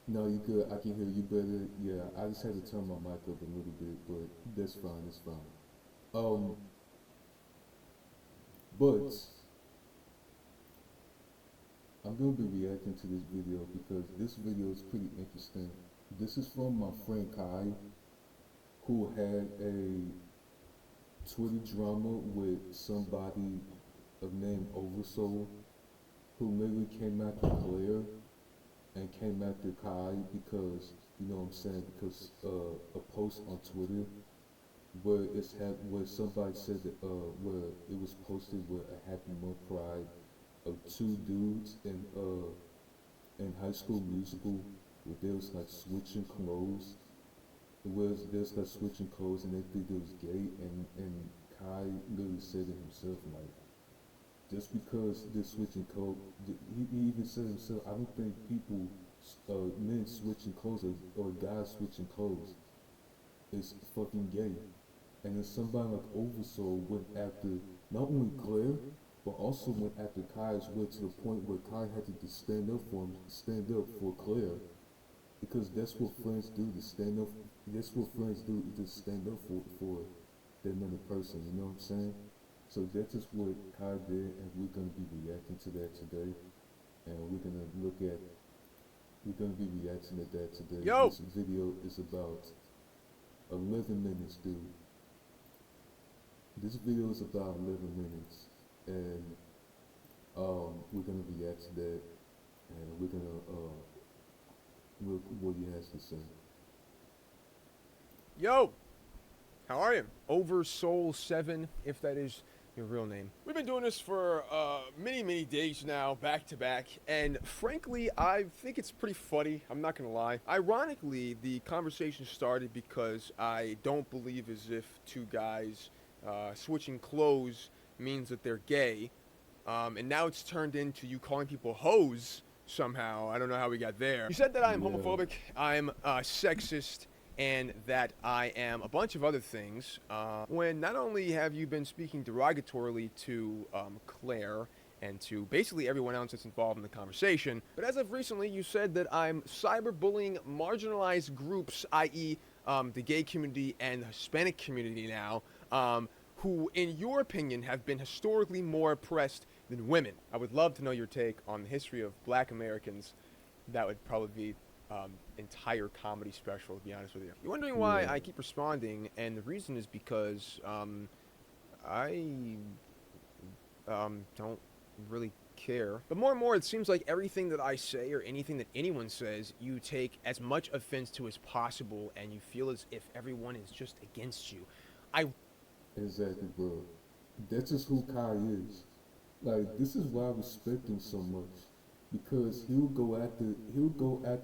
No, you good. I can hear you better. Yeah, I just had to turn my mic up a little bit, but that's fine. It's fine. Um, but I'm gonna be reacting to this video because this video is pretty interesting. This is from my friend Kai, who had a Twitter drama with somebody of name Oversoul, who literally came after Claire and came after Kai because you know what I'm saying because a post on Twitter where somebody said that where it was posted with a happy month pride of two dudes in High School Musical where they was like switching clothes. It was there's like switching clothes and they think it was gay and Kai literally said it himself like just because they're switching clothes, he even said himself, I don't think people, men switching clothes or guys switching clothes is fucking gay. And then somebody like Oversoul went after not only Claire, but also went after Kai's way to the point where Kai had to just stand up for Claire, because that's what friends do. To stand up, that's what friends do. Is just stand up for that another person. You know what I'm saying? So that is what Kai did, and we're gonna be reacting to that today. And we're gonna be reacting to that today. Yo! This video is about 11 minutes, dude. This video is about 11 minutes, and we're gonna react to that, and we're gonna look what he has to say. Yo! How are you? Oversoul7, if that is your real name. We've been doing this for many days now, back to back, and frankly, I think it's pretty funny. I'm not gonna lie. Ironically, the conversation started because I don't believe as if two guys switching clothes means that they're gay, and now it's turned into you calling people hoes somehow. I don't know how we got there. You said that I'm Yeah, homophobic, I'm sexist, and that I am a bunch of other things. When not only have you been speaking derogatorily to Claire and to basically everyone else that's involved in the conversation, but as of recently, you said that I'm cyberbullying marginalized groups, i.e., the gay community and the Hispanic community now, who, in your opinion, have been historically more oppressed than women. I would love to know your take on the history of black Americans. That would probably be entire comedy special, to be honest with you. You're wondering why yeah, I keep responding, and the reason is because I don't really care. But more and more, it seems like everything that I say or anything that anyone says, you take as much offense to as possible, and you feel as if everyone is just against you. I exactly, bro. That's just who Kai is. Like this is why I respect him so much, because he'll go after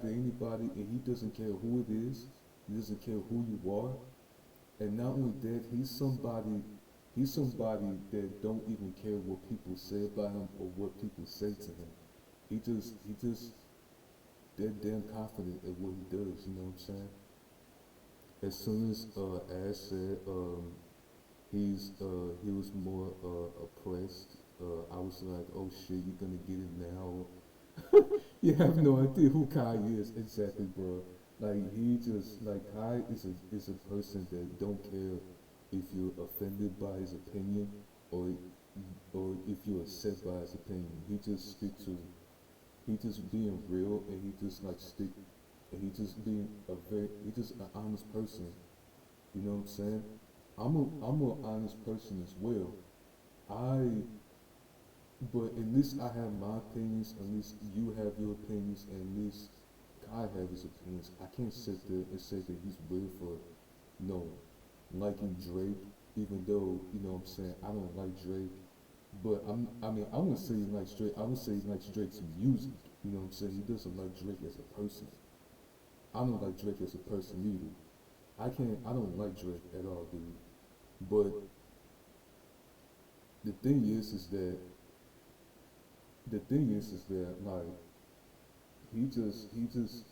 anybody, and he doesn't care who it is. He doesn't care who you are. And not only that, he's somebody that don't even care what people say about him or what people say to him. He just that damn confident at what he does. You know what I'm saying? As soon as Ash said he was more oppressed, I was like, oh shit, you're gonna get it now. You have no idea who Kai is exactly, bro. Like he just like Kai is a person that don't care if you're offended by his opinion or or if you're upset by his opinion. He just stick to he just being real, and he just like stick and he just being a very he just an honest person. You know what I'm saying? I'm an honest person as well. I But at least I have my opinions, at least you have your opinions, and at least Kai have his opinions. I can't sit there and say that he's weird for no liking Drake, even though, you know what I'm saying, I don't like Drake. But I mean, I wouldn't say he likes Drake. I would say he likes Drake's music. You know what I'm saying? He doesn't like Drake as a person. I don't like Drake as a person either. I don't like Drake at all, dude. But the thing is that is that like he just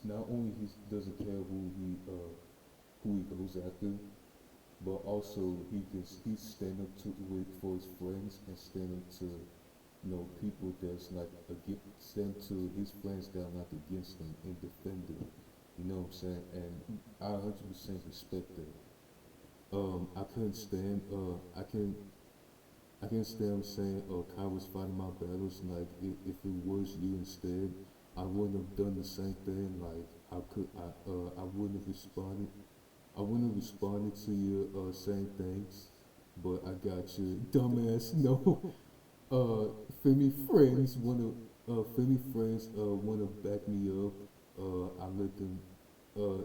not only he doesn't care who he goes after, but also he stand up to it for his friends and stand up to people that's like against stand to his friends that are not against him and defend him. You know what I'm saying? And I 100% respect that. I couldn't stand. I can't stand saying, Kai was fighting my battles. Like, if it was you instead, I wouldn't have done the same thing. Like, I wouldn't have responded. I wouldn't have responded to your saying things. But I got you, dumbass. No, Femi friends wanna back me up. I let them. Uh,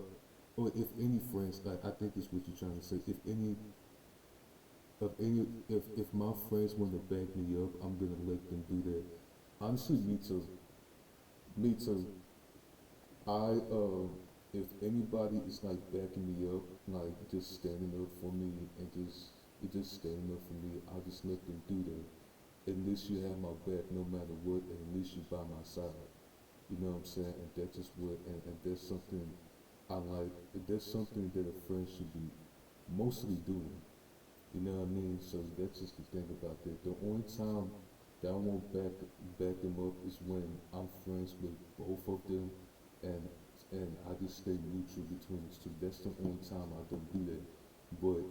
or if any friends, like I think is what you're trying to say. If my friends want to back me up, I'm gonna let them do that. Honestly, me too. Me too. I if anybody is like backing me up, like just standing up for me and just standing up for me, I'll just let them do that. At least you have my back no matter what, and at least you by my side. You know what I'm saying? And that's just what, and that's something I like. That's something that a friend should be mostly doing. You know what I mean? So that's just the thing about that. The only time that I won't back them up is when I'm friends with both of them, and I just stay neutral between the two. That's the only time I don't do that. But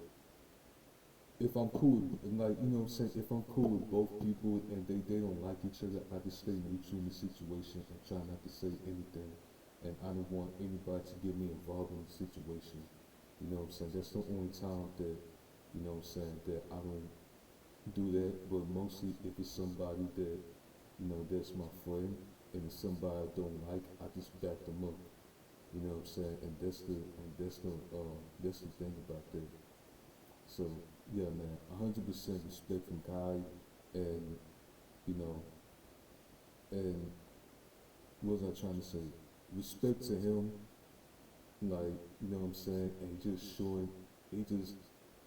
if I'm cool, like you know what I'm saying, if I'm cool with both people and they don't like each other, I just stay neutral in the situation and try not to say anything. And I don't want anybody to get me involved in the situation. You know what I'm saying? That's the only time that you know what I'm saying that I don't do that. But mostly if it's somebody that that's my friend and it's somebody I don't like, I just back them up. You know what I'm saying? And that's the thing about that. So yeah, man, 100% respect from Kai, and you know, and what was I trying to say? Respect to him, like you know what I'm saying, and he just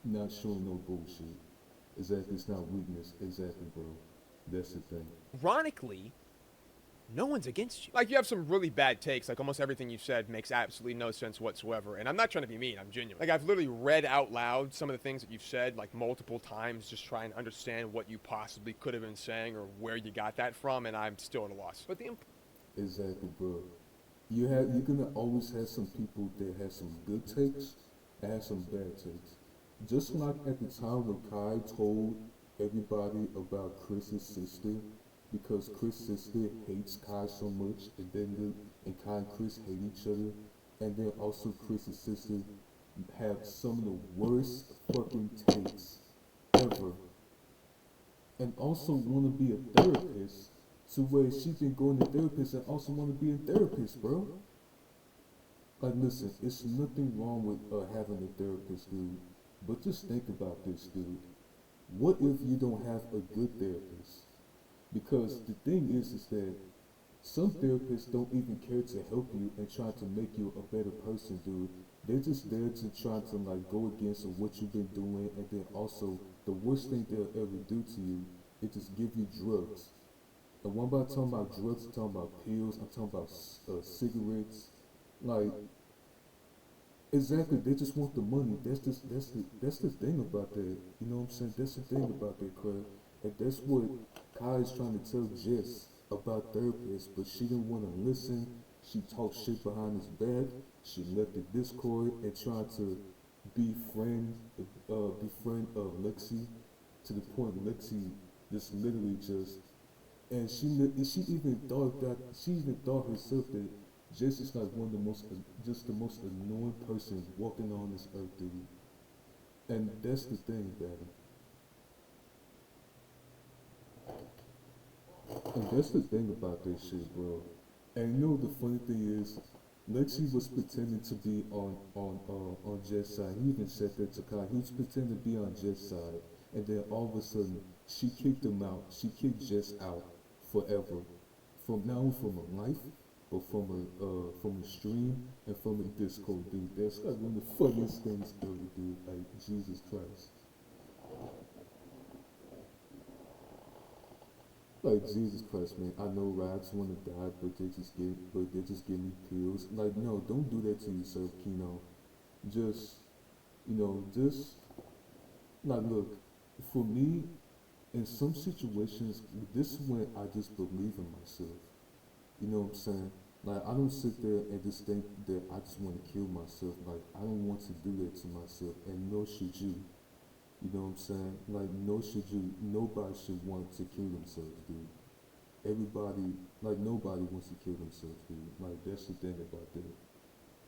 not showing no bullshit. Exactly, it's not weakness. Exactly, bro. That's the thing. Ironically, no one's against you. Like, you have some really bad takes. Like, almost everything you said makes absolutely no sense whatsoever. And I'm not trying to be mean, I'm genuine. Like, I've literally read out loud some of the things that you've said, like, multiple times, just trying to understand what you possibly could have been saying or where you got that from, and I'm still at a loss. But Exactly, bro. You're gonna always have some people that have some good takes and have some bad takes. Just like at the time when Kai told everybody about Chris's sister, because Chris' sister hates Kai so much, and Kai and Chris hate each other, and then also Chris's sister have some of the worst fucking takes ever, and also want to be a therapist, to where she's been going to therapist and also want to be a therapist, bro. Like, listen, it's nothing wrong with having a therapist, dude. But just think about this, dude. What if you don't have a good therapist? Because the thing is that some therapists don't even care to help you and try to make you a better person, dude. They're just there to try to like go against what you've been doing, and then also the worst thing they'll ever do to you is just give you drugs. And when I'm talking about drugs, I'm talking about pills, I'm talking about cigarettes. Like, exactly, they just want the money. That's the thing about that. You know what I'm saying? That's the thing about that, Craig. And that's what Kai is trying to tell Jess about therapists, but she didn't want to listen. She talked shit behind his back. She left the Discord and tried to befriend befriend Lexi, to the point Lexi just literally just, and she even thought herself that Jess is like one of the most, just the most annoying person walking on this earth, dude. And that's the thing, man. And that's the thing about this shit, bro. And you know the funny thing is, Lexi was pretending to be on Jess' side. He even said that to Kai. He was pretending to be on Jess' side, and then all of a sudden, she kicked him out. She kicked Jess out forever, from not only from her life, but from her stream and from her Discord, dude. That's like one of the funniest things ever, dude. Like Jesus Christ. Like Jesus Christ, man. I know rags want to die, but they just give me pills. Like, no, don't do that to yourself, Kino. Just, just like, look, for me, in some situations, this is when I just believe in myself. You know what I'm saying? Like, I don't sit there and just think that I just want to kill myself. Like, I don't want to do that to myself, and nor should you. You know what I'm saying? Like, nor should you. Nobody should want to kill themselves, dude. Everybody, like, nobody wants to kill themselves, dude. Like, that's the thing about that.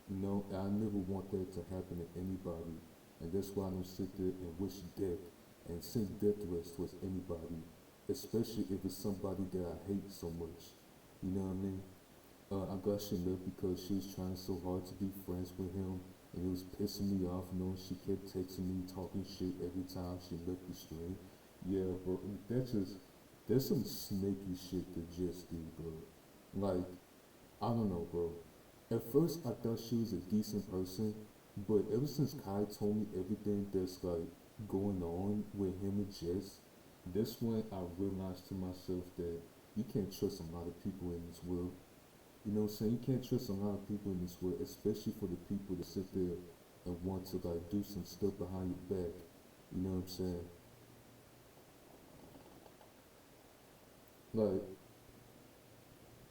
You know, and I never want that to happen to anybody. And that's why I don't sit there and wish death and send death threats towards anybody, especially if it's somebody that I hate so much. You know what I mean? I got she left because she was trying so hard to be friends with him, and it was pissing me off knowing she kept texting me, talking shit every time she left the stream. Yeah, bro, that's some snaky shit to just do, bro. Like, I don't know, bro. At first, I thought she was a decent person, but ever since Kai told me everything that's like going on with him and Jess, that's when I realized to myself that you can't trust a lot of people in this world. You know what I'm saying? You can't trust a lot of people in this world, especially for the people that sit there and want to like do some stuff behind your back. You know what I'm saying? Like,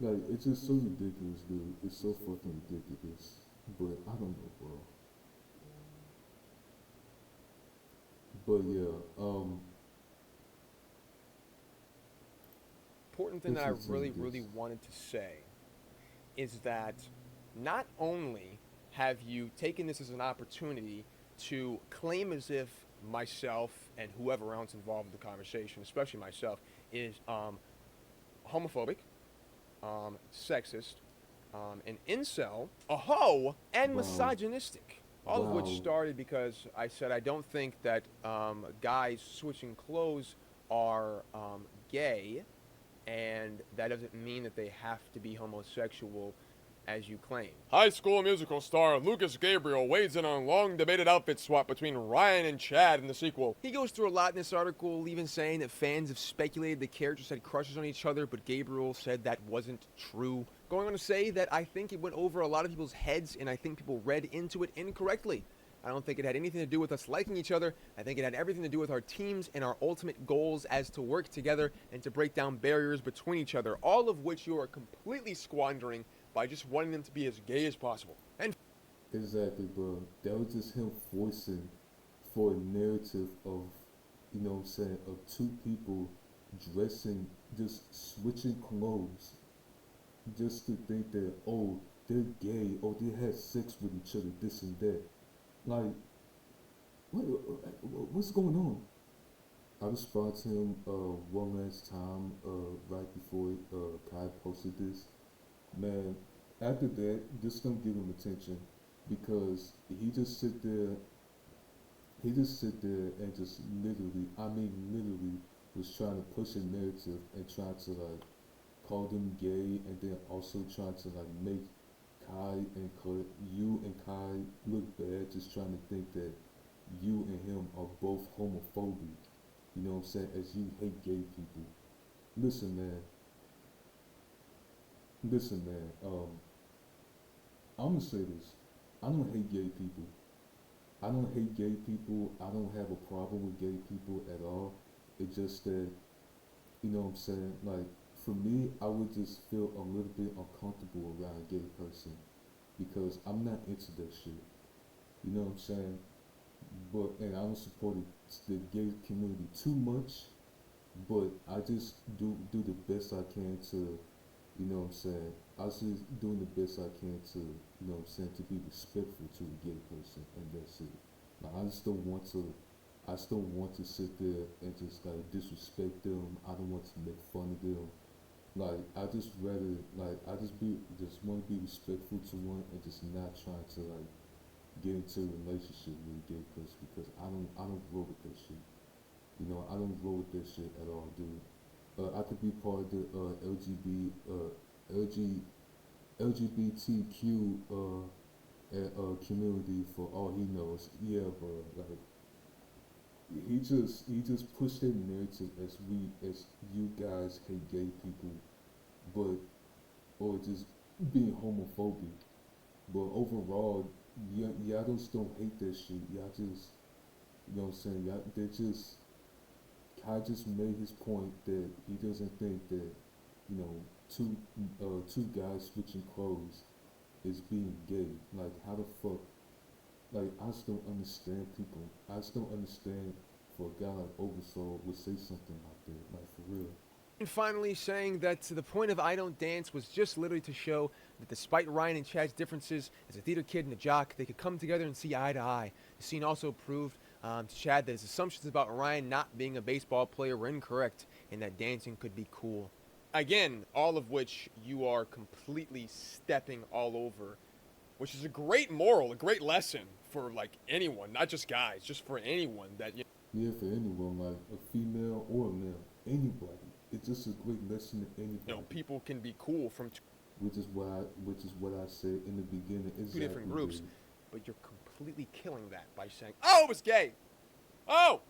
like it's just so ridiculous, dude. It's so fucking ridiculous. But I don't know, bro. But yeah, Important thing this that I is really, this. really wanted to say is that not only have you taken this as an opportunity to claim as if myself and whoever else involved in the conversation, especially myself, is homophobic, sexist, an incel, a hoe, and Wow, misogynistic. All of which wow. started because I said I don't think that guys switching clothes are gay, and that doesn't mean that they have to be homosexual as you claim. High School Musical star Lucas Gabriel weighs in on long debated outfit swap between Ryan and Chad in the sequel. He goes through a lot in this article, even saying that fans have speculated the characters had crushes on each other, but Gabriel said that wasn't true. Going on to say that I think it went over a lot of people's heads, and I think people read into it incorrectly. I don't think it had anything to do with us liking each other. I think it had everything to do with our teams and our ultimate goals as to work together and to break down barriers between each other, all of which you are completely squandering by just wanting them to be as gay as possible. And Exactly, bro. That was just him voicing for a narrative of, you know what I'm saying, of two people dressing, just switching clothes, just to think that, oh, they're gay, or they had sex with each other, this and that. Like, what's going on? I responded to him one last time right before Kai posted this. Man, after that, just don't give him attention because he just sit there and just literally, I mean literally, was trying to push a narrative and trying to like call them gay and then also trying to like make you and Kai look bad, just trying to think that you and him are both homophobic. You know what I'm saying? As you hate gay people. Listen, man. Listen, man. I'm gonna say this. I don't hate gay people. I don't hate gay people. I don't have a problem with gay people at all. It's just that, you know what I'm saying? Like, for me, I would just feel a little bit uncomfortable around a gay person because I'm not into that shit. You know what I'm saying? But, and I don't support the gay community too much, but I just do the best I can to, you know what I'm saying? I was just doing the best I can to, you know what I'm saying, to be respectful to a gay person, and that's it. Like, I just don't want to sit there and just like disrespect them. I don't want to make fun of them. Like, I just want to be respectful to one and just not trying to like get into a relationship with a gay person because I don't roll with that shit. You know, I don't roll with that shit at all, dude. I could be part of the LG, LGBTQ community for all he knows. Yeah, bro. Like he just pushed that narrative as you guys hate gay people, but or just being homophobic. But overall, y'all just don't hate that shit. Y'all just, you know what I'm saying? Y'all, they just Kai just made his point that he doesn't think that, you know, two guys switching clothes is being gay. Like, how the fuck? Like, I just don't understand people. I just don't understand for a guy like Oversoul would say something like that. Like, for real. And finally, saying that the point of I Don't Dance was just literally to show that despite Ryan and Chad's differences as a theater kid and a jock, they could come together and see eye to eye. The scene also proved to Chad that his assumptions about Ryan not being a baseball player were incorrect and that dancing could be cool. Again, all of which you are completely stepping all over, which is a great moral, a great lesson for like anyone, not just guys, just for anyone that you Yeah, for anyone, like a female or a male, anybody. It's just a great lesson to anybody. know people can be cool from Which is what I said in the beginning. two Exactly. different groups, Dude. but you're completely killing that by saying, "Oh, it was gay." Oh,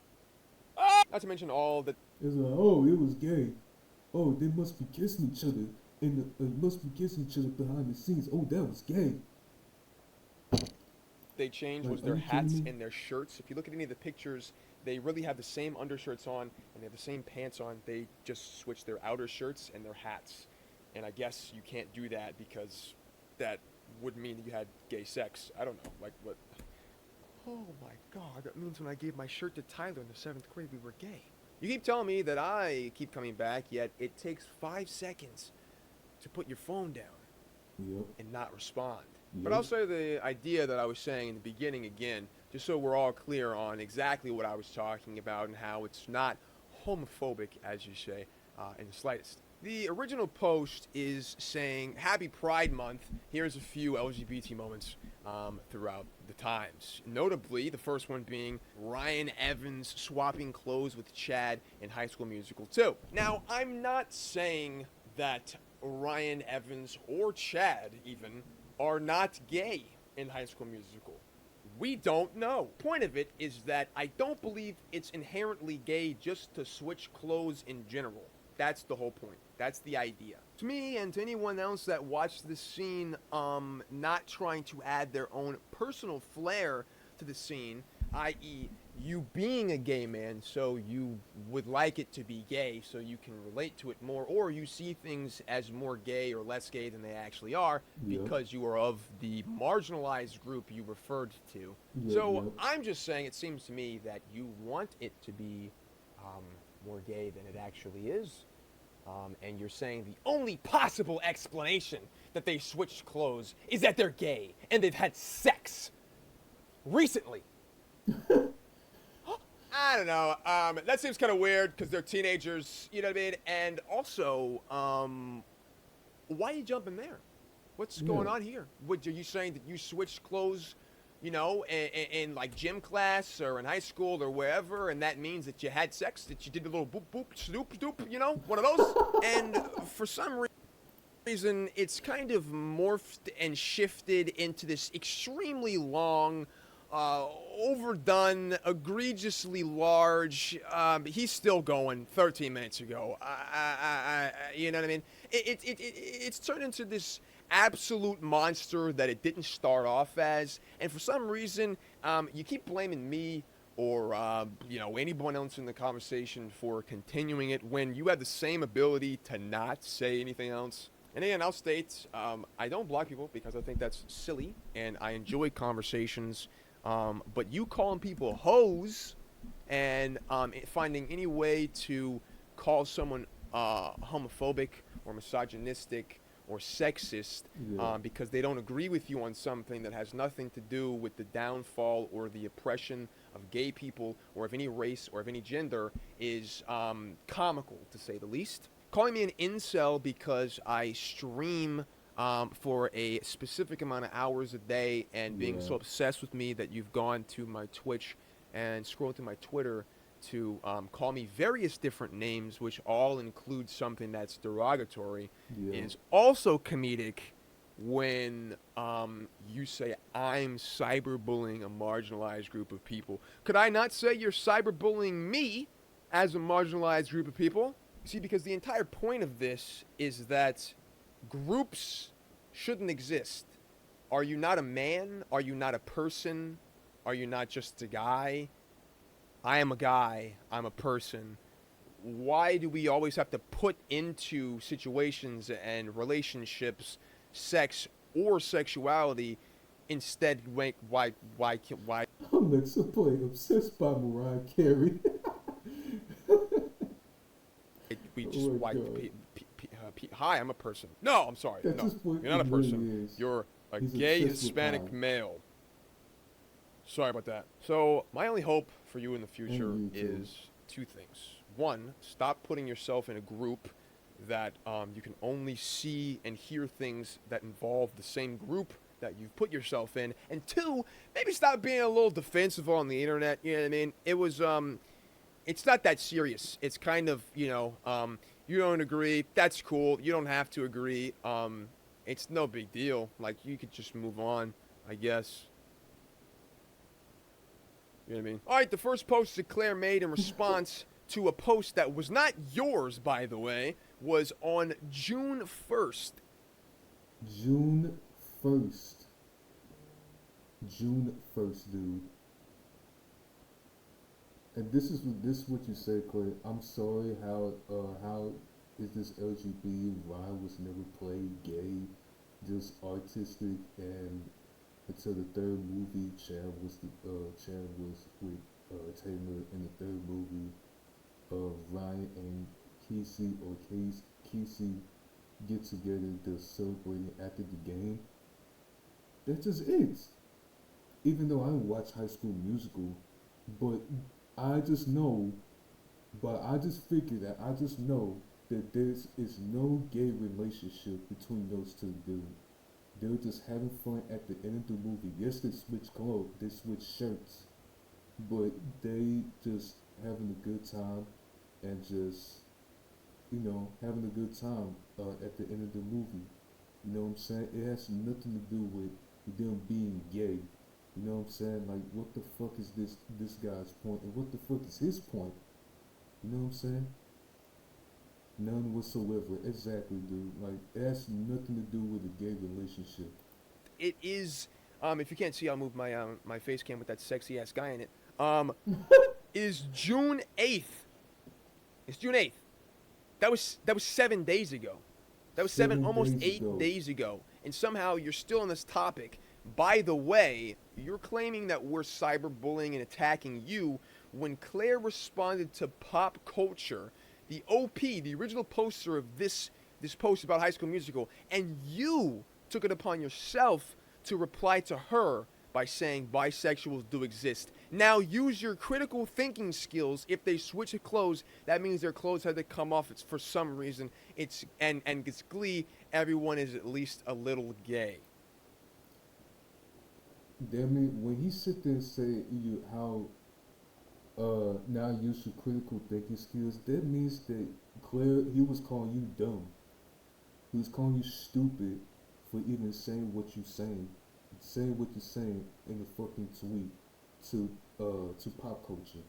oh. Not to mention all the It's like, oh, it was gay. Oh, they must be kissing each other, and must be kissing each other behind the scenes. Oh, that was gay. they changed Like, was are their you kidding hats me? and their shirts. If you look at any of the pictures, they really have the same undershirts on and they have the same pants on. They just switched their outer shirts and their hats. And I guess you can't do that because that would mean that you had gay sex. I don't know. Like what? Oh my God, that means when I gave my shirt to Tyler in the 7th grade, we were gay. You keep telling me that I keep coming back, yet it takes 5 seconds to put your phone down Yep. and not respond. Yep. But I'll say the idea that I was saying in the beginning again, just so we're all clear on exactly what I was talking about and how it's not homophobic, as you say, in the slightest. The original post is saying, Happy Pride Month. Here's a few LGBT moments throughout the times. Notably, the first one being Ryan Evans swapping clothes with Chad in High School Musical 2. Now, I'm not saying that Ryan Evans or Chad even are not gay in High School Musical. We don't know. Point of it is that I don't believe it's inherently gay just to switch clothes in general. That's the whole point. That's the idea. To me and to anyone else that watched this scene, not trying to add their own personal flair to the scene, i.e. you being a gay man, so you would like it to be gay so you can relate to it more, or you see things as more gay or less gay than they actually are Yeah. because you are of the marginalized group you referred to. Yeah, So yeah. I'm just saying it seems to me that you want it to be more gay than it actually is. And you're saying the only possible explanation that they switched clothes is that they're gay and they've had sex recently. I don't know. That seems kind of weird because they're teenagers, you know what I mean? And also, why are you jumping there? What's going Yeah. on here? Are you saying that you switched clothes, you know, in like gym class or in high school or wherever, and that means that you had sex, that you did a little boop boop snoop stoop, you know, one of those? And for some reason, it's kind of morphed and shifted into this extremely long, overdone, egregiously large. He's still going 13 minutes ago. You know what I mean? It's turned into this absolute monster that it didn't start off as. And for some reason, you keep blaming me or you know, anyone else in the conversation for continuing it when you have the same ability to not say anything else. And again, I'll state, I don't block people because I think that's silly, and I enjoy conversations. But you calling people hoes and finding any way to call someone homophobic or misogynistic or sexist Yeah. because they don't agree with you on something that has nothing to do with the downfall or the oppression of gay people or of any race or of any gender is comical, to say the least. Calling me an incel because I stream for a specific amount of hours a day and being Yeah. so obsessed with me that you've gone to my Twitch and scrolled through my Twitter to call me various different names, which all include something that's derogatory, Yeah. is also comedic when you say I'm cyberbullying a marginalized group of people. Could I not say you're cyberbullying me as a marginalized group of people? See, because the entire point of this is that groups shouldn't exist. Are you not a man? Are you not a person? Are you not just a guy? I am a guy. I'm a person. why do we always have to put into situations and relationships sex or sexuality instead? Why Alexa play Obsessed by Mariah Carey. we Oh just my why god. hi, I'm a person. No, I'm sorry. That's No, just what you're not a it really person. is. You're a He's gay obsessed with Hispanic pie. male. Sorry about that. So, my only hope for you in the future And you too. is two things. One, stop putting yourself in a group that you can only see and hear things that involve the same group that you've put yourself in. And two, maybe stop being a little defensive on the internet. You know what I mean? It's not that serious. It's kind of, you don't agree. That's cool. You don't have to agree. It's no big deal. Like, you could just move on, I guess. You know what I mean? All right, the first post that Claire made in response to a post that was not yours, by the way, was on June 1st. June 1st. June 1st, dude. And this is what you said, Clay. I'm sorry how is this LGBT? Why was never played gay, just artistic, and until the third movie, Chad was with Taylor in the third movie. Ryan and Casey get together. They're celebrating after the game. That's just it. Even though I don't watch High School Musical, but I just know, but I just figured that I just know that there is no gay relationship between those two dudes. They're just having fun at the end of the movie. Yes, they switch clothes, they switch shirts, but they just having a good time and just having a good time at the end of the movie. You know what I'm saying? It has nothing to do with them being gay. You know what I'm saying? Like, what the fuck is this guy's point, and what the fuck is his point? You know what I'm saying? None whatsoever. Exactly, dude. Like, it has nothing to do with a gay relationship. It is, if you can't see, I'll move my face cam with that sexy ass guy in it. Um, is June 8th. It's June 8th. That was 7 days ago. That was Seven almost days 8 days ago. And somehow you're still on this topic. By the way, you're claiming that we're cyberbullying and attacking you when Claire responded to Pop Culture, the OP, the original poster of this post about High School Musical, and you took it upon yourself to reply to her by saying bisexuals do exist. Now use your critical thinking skills. If they switch of clothes, that means their clothes had to come off. It's for some reason. It's Glee. Everyone is at least a little gay. That mean when he sit there and say you how now use your critical thinking skills, that means that Claire he was calling you dumb. He was calling you stupid for even saying what you're saying what you're saying in the fucking tweet to pop culture.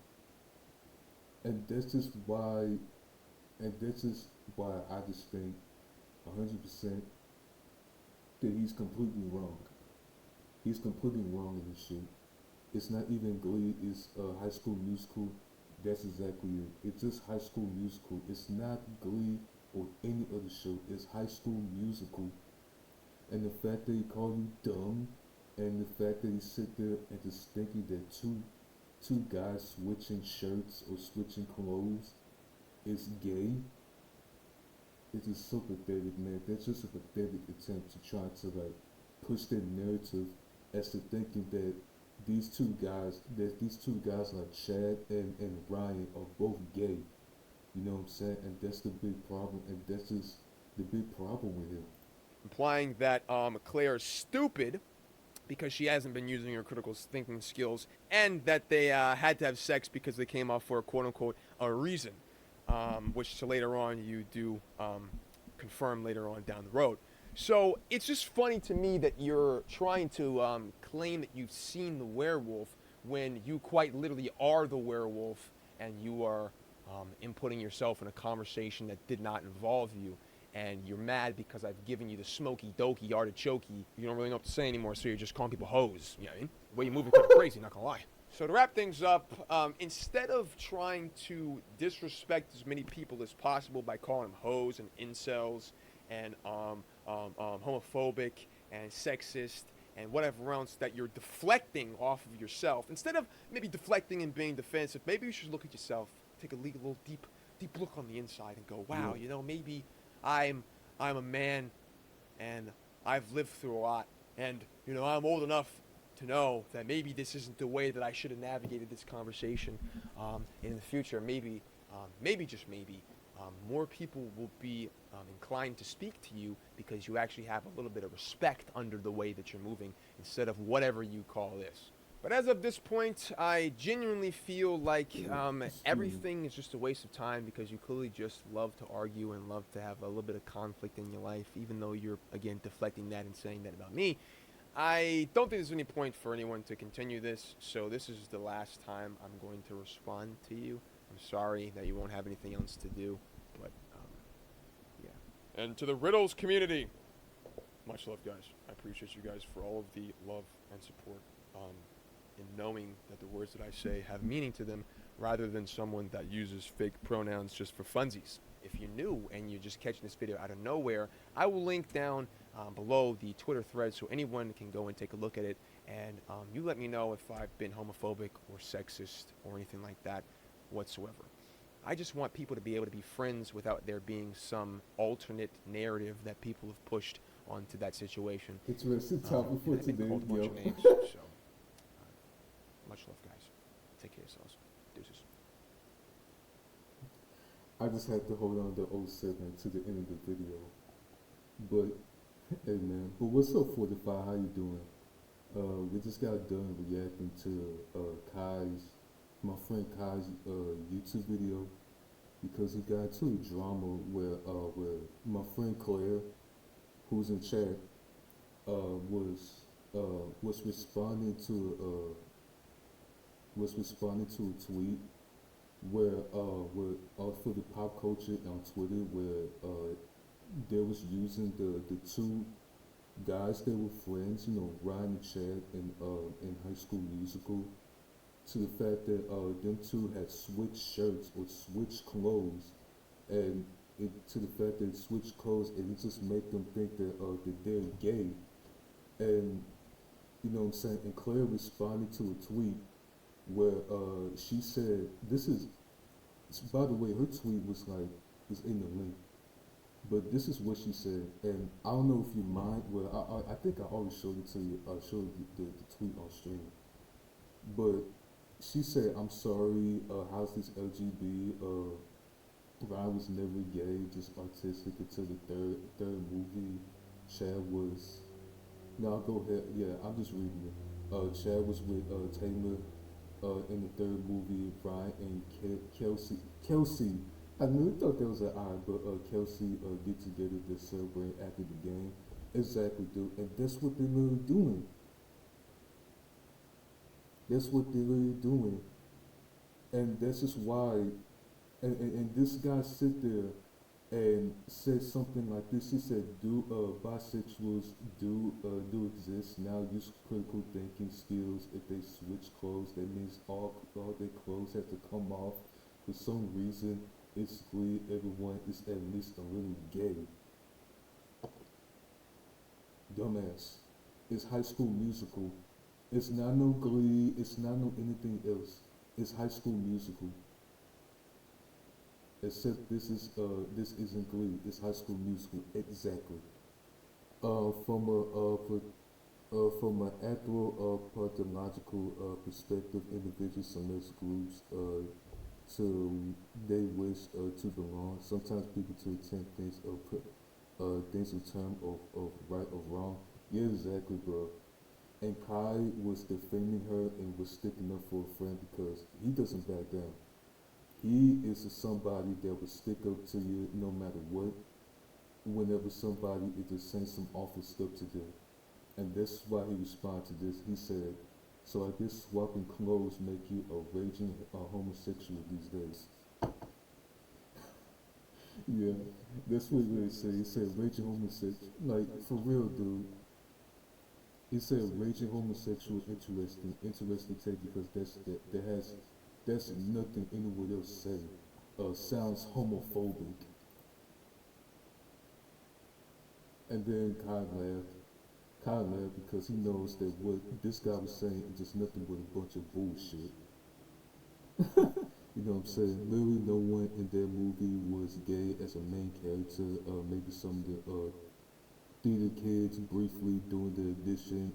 And that's just why I just think 100% that he's completely wrong. He's completely wrong in this shit. It's not even Glee. It's High School Musical. That's exactly it. It's just High School Musical. It's not Glee or any other show. It's High School Musical. And the fact that he called you dumb, and the fact that he sit there and just thinking that two guys switching shirts or switching clothes is gay. It's just so pathetic, man. That's just a pathetic attempt to try to like push that narrative as to thinking that these two guys like Chad and Ryan are both gay. You know what I'm saying? And that's the big problem, and that's just the big problem with him. Implying that Claire is stupid because she hasn't been using her critical thinking skills, and that they had to have sex because they came off for a quote unquote a reason, which to later on you do confirm later on down the road. So it's just funny to me that you're trying to claim that you've seen the werewolf when you quite literally are the werewolf, and you are inputting yourself in a conversation that did not involve you. And you're mad because I've given you the smoky dokey artichokey. You don't really know what to say anymore, so you're just calling people hoes. You know what I mean? The way you move is kind of crazy, not gonna lie. So to wrap things up, instead of trying to disrespect as many people as possible by calling them hoes and incels and homophobic and sexist and whatever else that you're deflecting off of yourself, instead of maybe deflecting and being defensive, maybe you should look at yourself, take a little deep look on the inside and go, wow, Yeah. you know, maybe I'm a man and I've lived through a lot, and you know, I'm old enough to know that maybe this isn't the way that I should have navigated this conversation in the future. Maybe just maybe, more people will be inclined to speak to you because you actually have a little bit of respect under the way that you're moving instead of whatever you call this. But as of this point, I genuinely feel like everything is just a waste of time because you clearly just love to argue and love to have a little bit of conflict in your life, even though you're, again, deflecting that and saying that about me. I don't think there's any point for anyone to continue this, so this is the last time I'm going to respond to you. I'm sorry that you won't have anything else to do, but yeah. And to the Riddles community, much love, guys. I appreciate you guys for all of the love and support. In knowing that the words that I say have meaning to them rather than someone that uses fake pronouns just for funsies. If you're new and you're just catching this video out of nowhere, I will link down below the Twitter thread so anyone can go and take a look at it, and you let me know if I've been homophobic or sexist or anything like that whatsoever. I just want people to be able to be friends without there being some alternate narrative that people have pushed onto that situation. Interesting topic for I've been today, called a bunch yo. of names, so much love, guys. Take care of yourselves. Deuces. I just had to hold on to 07 to the end of the video. But, hey man, but what's up 45, how you doing? We just got done reacting to my friend Kai's YouTube video because he got into a drama where my friend Claire, who's in chat, was responding to a tweet where for the pop culture on Twitter where they was using the two guys that were friends, you know, Ryan and Chad in High School Musical, to the fact that them two had switched shirts or switched clothes, and to the fact that switched clothes, and it just made them think that they're gay, and you know what I'm saying. And Claire responded to a tweet where she said, by the way, her tweet was in the link, but this is what she said, and I don't know if you mind. Well, I think I already showed it to you. I showed the tweet on stream, but she said, "I'm sorry. How's this LGB? Ryan was never gay, just artistic until the third movie. Chad was. No, I'll go ahead. Yeah, I'm just reading it. Chad was with Taylor in the third movie. Ryan and Kelsey. I never thought that was an I, but Kelsey get together to celebrate after the game. Exactly, dude. And that's what they're literally doing. That's what they're literally doing. And that's just why. And this guy sit there and said something like this. He said, bisexuals do exist. Now use critical thinking skills. If they switch clothes, that means all their clothes have to come off. For some reason, it's Glee. Everyone is at least a little gay. Dumbass. It's High School Musical. It's not no Glee. It's not no anything else. It's High School Musical. Except this isn't Glee. It's High School Musical. Exactly. From an anthropological perspective, individuals select groups to they wish to belong. Sometimes people to attend things in terms of right or wrong. Yeah, exactly, bro. And Kai was defending her and was sticking up for a friend because he doesn't back down. He is somebody that will stick up to you no matter what, whenever somebody is just saying some awful stuff to them. And that's why he responded to this. He said, so I guess swapping clothes make you a raging homosexual these days. Yeah, that's what he really said. He said raging homosexual. Like, for real, dude. It's a raging homosexual interesting take because that's nothing anyone else say. Sounds homophobic. And then Kai laughed because he knows that what this guy was saying is just nothing but a bunch of bullshit. You know what I'm saying? Literally, no one in that movie was gay as a main character. Maybe some of the theater kids briefly doing the audition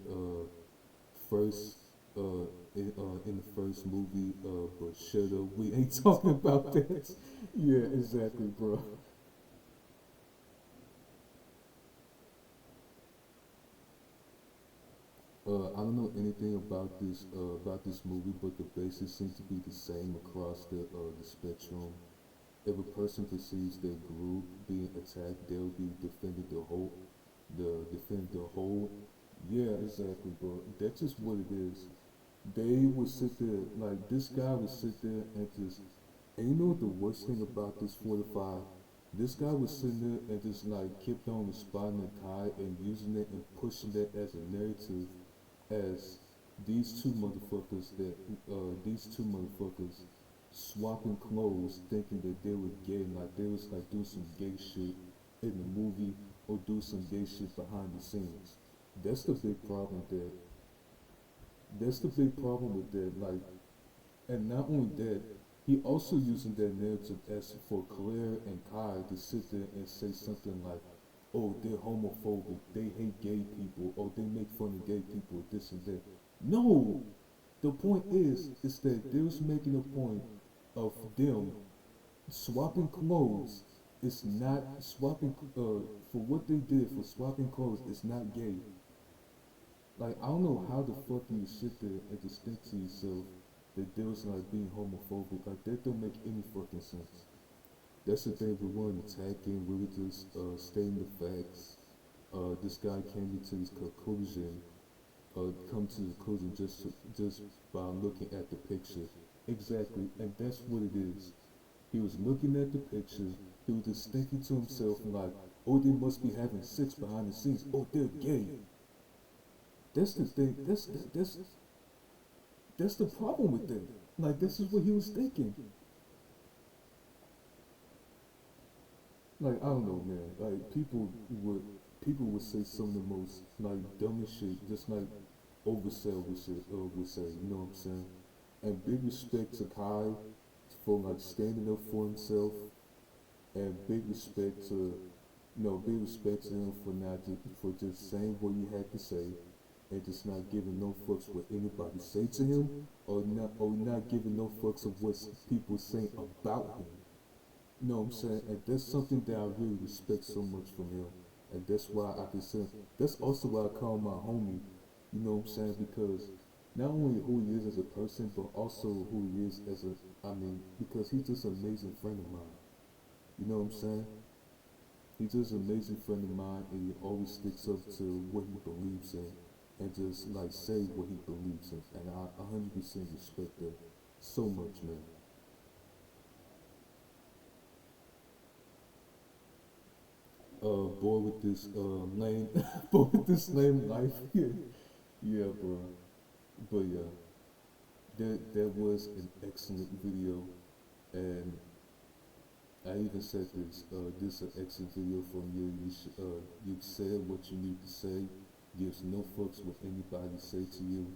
first in the first movie. But shut up, we ain't talking about that. Yeah, exactly, bro. I don't know anything about this movie, but the basis seems to be the same across the spectrum. If a person perceives their group being attacked, they'll be defending the whole. Yeah, exactly, bro. That's just what it is. They would sit there like this guy would sit there and just. And you know what the worst thing about this 45? This guy was sitting there and just like kept on responding to Kai and using it and pushing that as a narrative as these two motherfuckers swapping clothes thinking that they were gay, like they was like doing some gay shit in the movie or do some gay shit behind the scenes. That's the big problem that that's the big problem with that. Like, and not only that, he also using that narrative as for Claire and Kai to sit there and say something like, "Oh, they're homophobic. They hate gay people. Oh, they make fun of gay people. This and that." No, the point is that they was making a point of them swapping clothes. It's not swapping for what they did for swapping clothes. It's not gay. Like I don't know how the fuck you sit there and just think to yourself that there was like being homophobic. Like that don't make any fucking sense. That's the thing we weren't attacking. We were just stating the facts. This guy came to this conclusion. Come to the conclusion just by looking at the picture. Exactly, and that's what it is. He was looking at the picture. He was just thinking to himself like, "Oh, they must be having sex behind the scenes. Oh, they're gay." That's the thing. That's the problem with them. Like this is what he was thinking. Like I don't know, man. Like people would say some of the most like dumbest shit, just like oversell would say. You know what I'm saying? And big respect to Kai for like standing up for himself, and big respect to him for for just saying what he had to say, and just not giving no fucks what anybody say to him, or not giving no fucks of what people say about him. You know what I'm saying? And that's something that I really respect so much from him. And that's why I consider, that's also why I call my homie, you know what I'm saying? Because not only who he is as a person, but also who he is as because he's just an amazing friend of mine. You know what I'm saying? He's just an amazing friend of mine, and he always sticks up to what he believes in, and just like say what he believes in. And I 100% respect that so much, man. Boy with this lame, boy with this lame life. Yeah, yeah, bro. But yeah, that was an excellent video, and I even said this. This is an excellent video from you. You've said what you need to say. Gives no fucks what anybody say to you,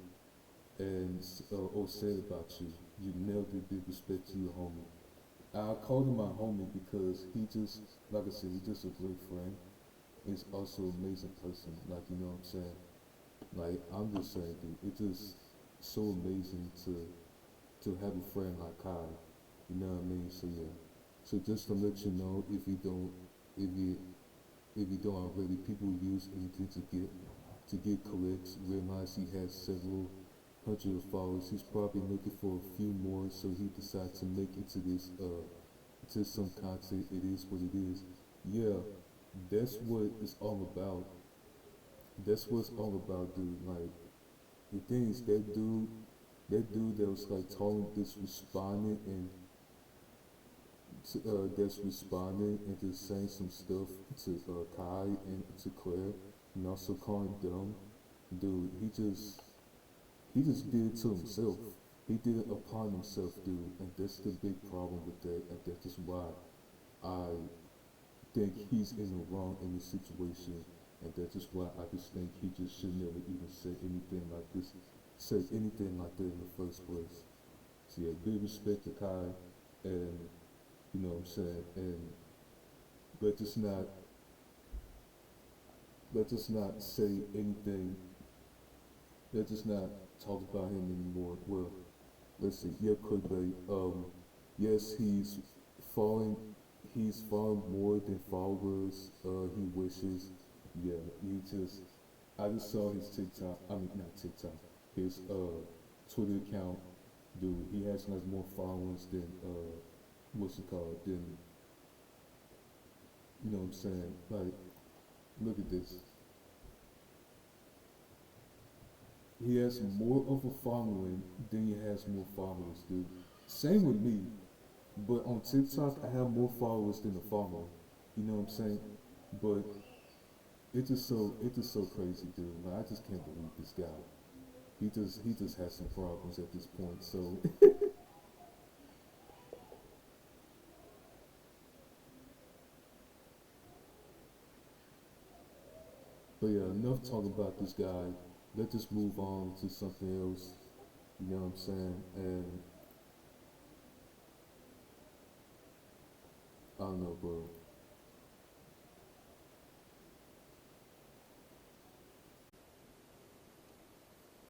and or said about you. You nailed it. Big respect to your homie. I called him my homie because he just, like I said, he's just a great friend. He's also an amazing person. Like you know what I'm saying. Like I'm just saying, dude, it's just so amazing to have a friend like Kai. You know what I mean? So yeah. So just to let you know, if you if you don't already, people use anything to get clicks. Realize he has several hundred of followers. He's probably looking for a few more, so he decided to make it to this to some content. It is what it is. Yeah, that's what it's all about. That's what it's all about, dude. Like the thing is, that dude that was like tall and just responding and that's responding and just saying some stuff to Kai and to Claire, and also calling dumb. dude, he just did it to himself. He did it upon himself, dude, and that's the big problem with that, and that is why I think he's in the wrong in this situation, and that is why I just think he just should never even say anything like that in the first place. So yeah, big respect to Kai, and you know what I'm saying, and let's just not let's just not say anything. Let's just not talk about him anymore. Well, let's see. Yeah, Kudbe. Yes, falling. He's fallen more than followers. He wishes. Yeah, he just. I just saw his TikTok. I mean, not TikTok. His Twitter account. Dude, he has like more followers than what's it called? Than you know what I'm saying? Like, look at this. He has more of a following than he has more followers, dude. Same with me, but on TikTok I have more followers than a follower. You know what I'm saying? But it's just so crazy, dude. Like, I just can't believe this guy. He just has some problems at this point. So but yeah, enough talk about this guy. Let's just move on to something else. You know what I'm saying? And I don't know, bro.